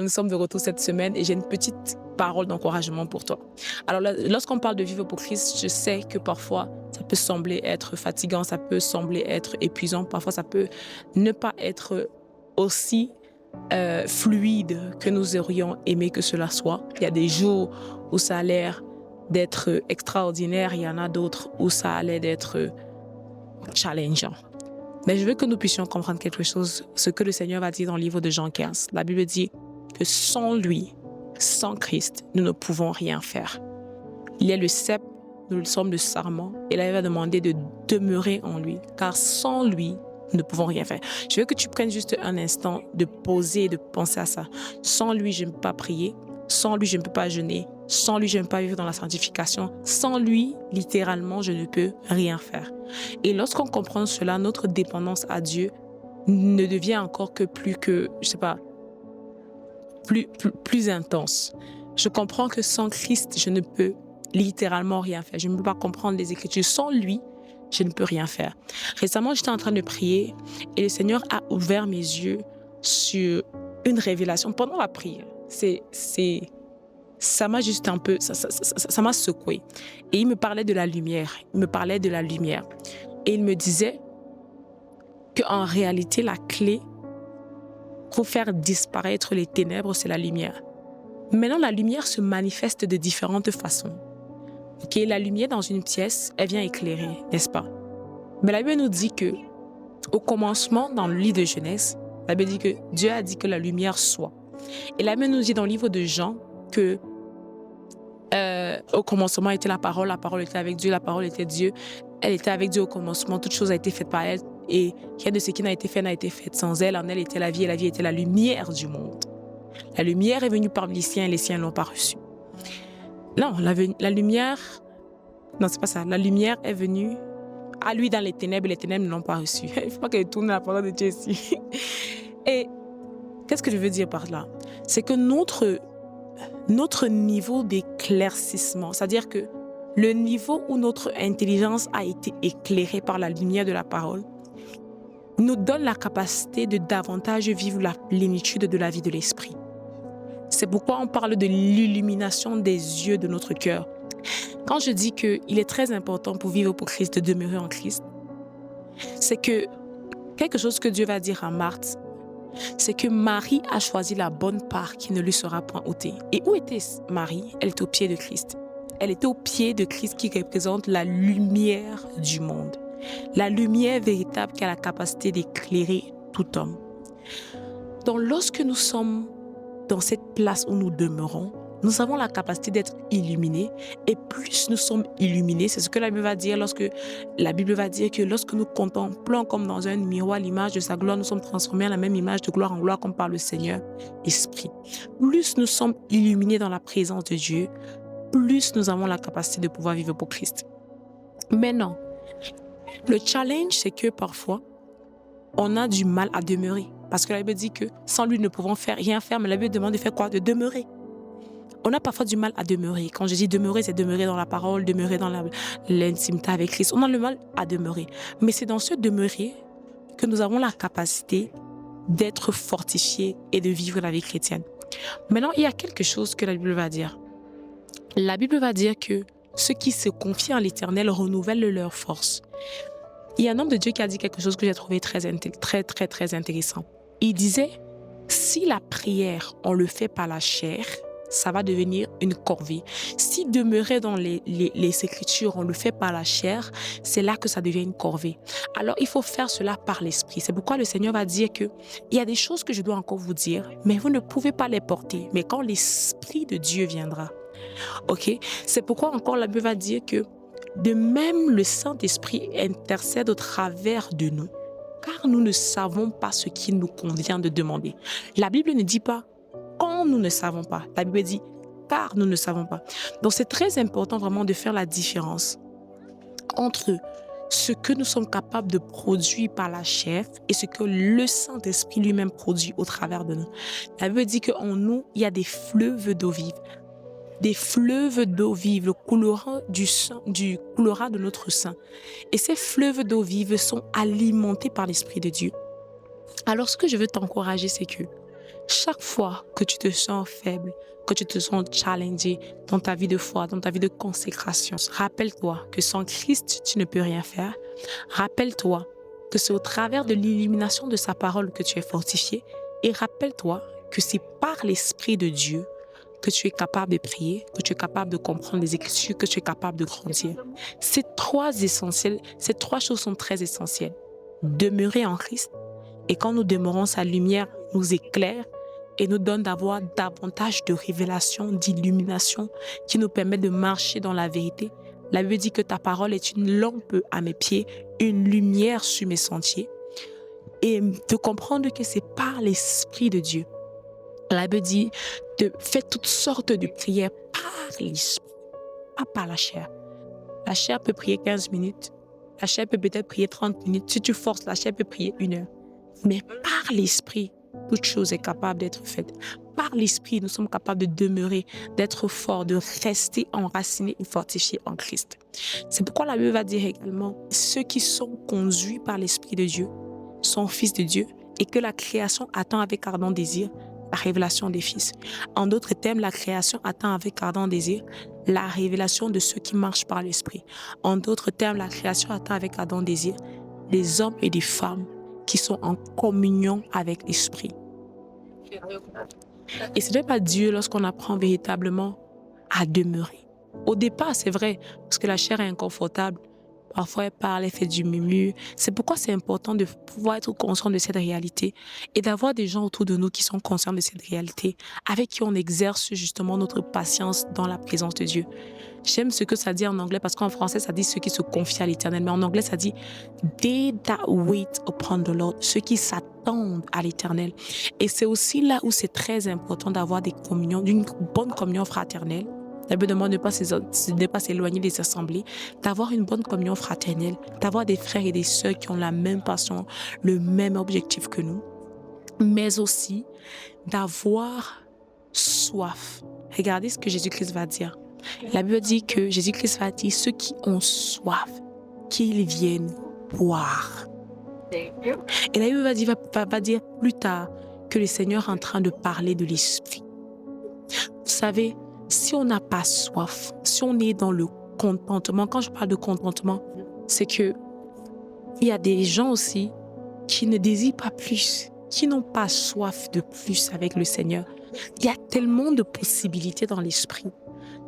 Nous sommes de retour cette semaine et j'ai une petite parole d'encouragement pour toi. Alors, lorsqu'on parle de vivre pour Christ, je sais que parfois, ça peut sembler être fatigant, ça peut sembler être épuisant, parfois ça peut ne pas être aussi fluide que nous aurions aimé que cela soit. Il y a des jours où ça a l'air d'être extraordinaire, il y en a d'autres où ça a l'air d'être challengeant. Mais je veux que nous puissions comprendre quelque chose, ce que le Seigneur va dire dans le livre de Jean 15. La Bible dit que sans lui, sans Christ, nous ne pouvons rien faire. Il est le cep, nous sommes le sarment, et là il va demander de demeurer en lui, car sans lui, nous ne pouvons rien faire. Je veux que tu prennes juste un instant de poser et de penser à ça. Sans lui, je ne peux pas prier. Sans lui, je ne peux pas jeûner. Sans lui, je ne peux pas vivre dans la sanctification. Sans lui, littéralement, je ne peux rien faire. Et lorsqu'on comprend cela, notre dépendance à Dieu ne devient encore que plus que, je sais pas, plus intense. Je comprends que sans Christ, je ne peux littéralement rien faire. Je ne peux pas comprendre les Écritures. Sans lui, je ne peux rien faire. Récemment, j'étais en train de prier et le Seigneur a ouvert mes yeux sur une révélation pendant la prière. Ça m'a juste un peu, ça m'a secoué. Et il me parlait de la lumière. Il me parlait de la lumière. Et il me disait qu'en réalité, la clé pour faire disparaître les ténèbres, c'est la lumière. Maintenant, la lumière se manifeste de différentes façons. Okay, la lumière dans une pièce, elle vient éclairer, n'est-ce pas? Mais la Bible nous dit que, au commencement, dans le livre de Genèse, la Bible dit que Dieu a dit que la lumière soit. Et la Bible nous dit dans le livre de Jean que au commencement était la parole était avec Dieu, la parole était Dieu, elle était avec Dieu au commencement, toute chose a été faite par elle, et rien de ce qui n'a été fait sans elle. En elle était la vie, et la vie était la lumière du monde. La lumière est venue parmi les siens, et les siens ne l'ont pas reçue. Non, la lumière, non, c'est pas ça. La lumière est venue à lui dans les ténèbres, et les ténèbres ne l'ont pas reçue. Il ne faut pas qu'elle tourne la parole de Dieu ici. Et qu'est-ce que je veux dire par là? C'est que notre niveau d'éclaircissement, c'est-à-dire que le niveau où notre intelligence a été éclairée par la lumière de la parole, nous donne la capacité de davantage vivre la plénitude de la vie de l'esprit. C'est pourquoi on parle de l'illumination des yeux de notre cœur. Quand je dis qu'il est très important pour vivre pour Christ de demeurer en Christ, c'est que quelque chose que Dieu va dire à Marthe, c'est que Marie a choisi la bonne part qui ne lui sera point ôtée. Et où était Marie? Elle était au pied de Christ. Elle était au pied de Christ qui représente la lumière du monde. La lumière véritable qui a la capacité d'éclairer tout homme. Donc lorsque nous sommes dans cette place où nous demeurons, nous avons la capacité d'être illuminés, et plus nous sommes illuminés, c'est ce que la Bible va dire que lorsque nous contemplons comme dans un miroir l'image de sa gloire, nous sommes transformés à la même image de gloire en gloire comme par le Seigneur Esprit. Plus nous sommes illuminés dans la présence de Dieu, plus nous avons la capacité de pouvoir vivre pour Christ. Maintenant, le challenge, c'est que parfois, on a du mal à demeurer. Parce que la Bible dit que sans lui, nous ne pouvons rien faire, mais la Bible demande de faire quoi? De demeurer. On a parfois du mal à demeurer. Quand je dis demeurer, c'est demeurer dans la parole, demeurer dans l'intimité avec Christ. On a le mal à demeurer. Mais c'est dans ce demeurer que nous avons la capacité d'être fortifiés et de vivre la vie chrétienne. Maintenant, il y a quelque chose que la Bible va dire. La Bible va dire que ceux qui se confient en l'Éternel renouvellent leur force. Il y a un homme de Dieu qui a dit quelque chose que j'ai trouvé très intéressant. Il disait, si la prière, on le fait par la chair, ça va devenir une corvée. Si demeurer dans les Écritures, on le fait par la chair, c'est là que ça devient une corvée. Alors, il faut faire cela par l'Esprit. C'est pourquoi le Seigneur va dire que il y a des choses que je dois encore vous dire, mais vous ne pouvez pas les porter. Mais quand l'Esprit de Dieu viendra, ok? C'est pourquoi encore la Bible va dire que de même le Saint-Esprit intercède au travers de nous, car nous ne savons pas ce qu'il nous convient de demander. La Bible ne dit pas quand nous ne savons pas. La Bible dit car nous ne savons pas. Donc c'est très important vraiment de faire la différence entre ce que nous sommes capables de produire par la chair et ce que le Saint-Esprit lui-même produit au travers de nous. La Bible dit qu'en nous, il y a des fleuves d'eau vive. Des fleuves d'eau vive, le couloir du couloir de notre sein. Et ces fleuves d'eau vive sont alimentés par l'Esprit de Dieu. Alors, ce que je veux t'encourager, c'est que Chaque fois que tu te sens faible, que tu te sens challengé dans ta vie de foi, dans ta vie de consécration, rappelle-toi que sans Christ, tu ne peux rien faire. Rappelle-toi que c'est au travers de l'illumination de sa parole que tu es fortifié. Et rappelle-toi que c'est par l'Esprit de Dieu que tu es capable de prier, que tu es capable de comprendre les Écritures, que tu es capable de grandir. Ces trois choses sont très essentielles. Demeurer en Christ, et quand nous demeurons, sa lumière nous éclaire et nous donne d'avoir davantage de révélations, d'illumination qui nous permet de marcher dans la vérité. La Bible dit que ta parole est une lampe à mes pieds, une lumière sur mes sentiers. Et de comprendre que c'est par l'Esprit de Dieu. La Bible dit de faire toutes sortes de prières par l'Esprit, pas par la chair. La chair peut prier 15 minutes. La chair peut peut-être prier 30 minutes. Si tu forces, la chair peut prier 1 heure. Mais par l'Esprit, toute chose est capable d'être faite. Par l'Esprit, nous sommes capables de demeurer, d'être forts, de rester enracinés et fortifiés en Christ. C'est pourquoi la Bible va dire également, ceux qui sont conduits par l'Esprit de Dieu sont fils de Dieu et que la création attend avec ardent désir la révélation des fils. En d'autres termes, la création attend avec ardent désir la révélation de ceux qui marchent par l'Esprit. En d'autres termes, la création attend avec ardent désir des hommes et des femmes qui sont en communion avec l'Esprit. Et ce n'est pas Dieu lorsqu'on apprend véritablement à demeurer. Au départ, c'est vrai, parce que la chair est inconfortable. Parfois, elle parle, elle fait du murmure. C'est pourquoi c'est important de pouvoir être conscient de cette réalité et d'avoir des gens autour de nous qui sont conscients de cette réalité, avec qui on exerce justement notre patience dans la présence de Dieu. J'aime ce que ça dit en anglais parce qu'en français, ça dit ceux qui se confient à l'Éternel. Mais en anglais, ça dit they that wait upon the Lord, ceux qui s'attendent à l'Éternel. Et c'est aussi là où c'est très important d'avoir des communions, d'une bonne communion fraternelle. La Bible demande de ne pas s'éloigner des assemblées, d'avoir une bonne communion fraternelle, d'avoir des frères et des sœurs qui ont la même passion, le même objectif que nous, mais aussi d'avoir soif. Regardez ce que Jésus-Christ va dire. La Bible dit que Jésus-Christ va dire ceux qui ont soif, qu'ils viennent boire. Et la Bible va dire plus tard que le Seigneur est en train de parler de l'Esprit. Vous savez, si on n'a pas soif, si on est dans le contentement, quand je parle de contentement, c'est que il y a des gens aussi qui ne désirent pas plus, qui n'ont pas soif de plus avec le Seigneur. Il y a tellement de possibilités dans l'esprit.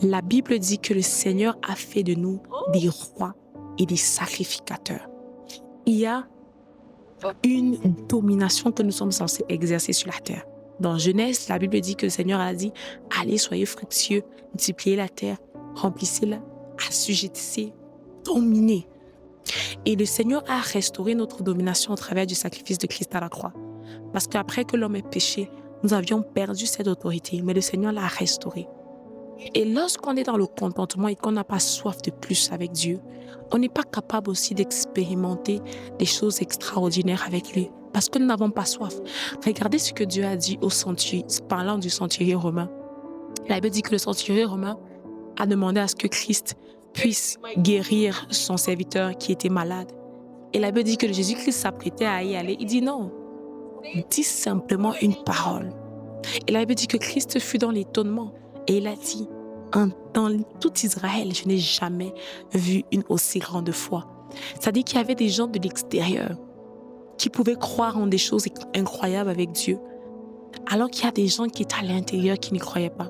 La Bible dit que le Seigneur a fait de nous des rois et des sacrificateurs. Il y a une domination que nous sommes censés exercer sur la terre. Dans Genèse, la Bible dit que le Seigneur a dit « Allez, soyez fructueux, multipliez la terre, remplissez-la, assujettissez, dominez. » Et le Seigneur a restauré notre domination au travers du sacrifice de Christ à la croix. Parce qu'après que l'homme ait péché, nous avions perdu cette autorité, mais le Seigneur l'a restaurée. Et lorsqu'on est dans le contentement et qu'on n'a pas soif de plus avec Dieu, on n'est pas capable aussi d'expérimenter des choses extraordinaires avec lui. Parce que nous n'avons pas soif. Regardez ce que Dieu a dit au centurion, parlant du centurier romain. La Bible dit que le centurier romain a demandé à ce que Christ puisse guérir son serviteur qui était malade. Et la Bible dit que Jésus-Christ s'apprêtait à y aller. Il dit non, dis simplement une parole. Et la Bible dit que Christ fut dans l'étonnement. Et il a dit, dans tout Israël, je n'ai jamais vu une aussi grande foi. C'est-à-dire qu'il y avait des gens de l'extérieur qui pouvaient croire en des choses incroyables avec Dieu, alors qu'il y a des gens qui étaient à l'intérieur qui n'y croyaient pas.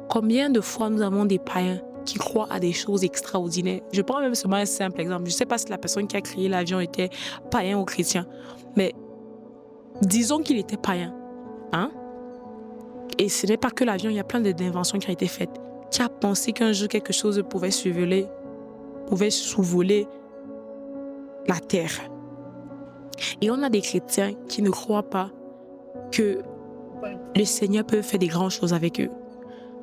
Combien de fois nous avons des païens qui croient à des choses extraordinaires? Je prends même seulement un simple exemple. Je ne sais pas si la personne qui a créé l'avion était païen ou chrétien, mais disons qu'il était païen. Hein? Et ce n'est pas que l'avion, il y a plein d'inventions qui ont été faites. Qui a pensé qu'un jour quelque chose pouvait survoler la terre? Et on a des chrétiens qui ne croient pas que le Seigneur peut faire des grandes choses avec eux.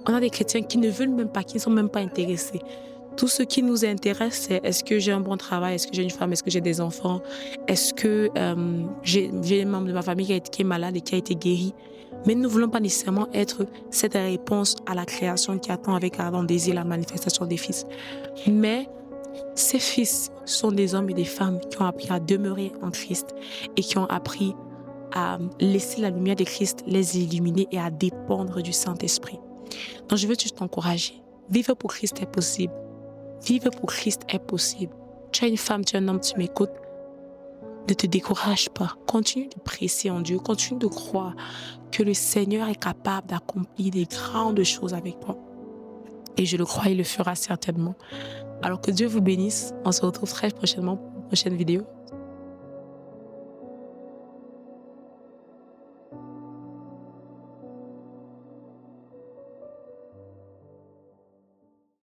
On a des chrétiens qui ne veulent même pas, qui ne sont même pas intéressés. Tout ce qui nous intéresse, c'est est-ce que j'ai un bon travail, est-ce que j'ai une femme, est-ce que j'ai des enfants, est-ce que j'ai un membre de ma famille qui est malade et qui a été guéri. Mais nous ne voulons pas nécessairement être cette réponse à la création qui attend avec ardent désir la manifestation des fils. Mais ces fils sont des hommes et des femmes qui ont appris à demeurer en Christ et qui ont appris à laisser la lumière de Christ les illuminer et à dépendre du Saint-Esprit. Donc, je veux juste t'encourager. Vivre pour Christ est possible. Vivre pour Christ est possible. Tu es une femme, tu es un homme, tu m'écoutes. Ne te décourage pas. Continue de presser en Dieu. Continue de croire que le Seigneur est capable d'accomplir des grandes choses avec toi. Et je le crois, il le fera certainement. Alors que Dieu vous bénisse. On se retrouve très prochainement pour une prochaine vidéo.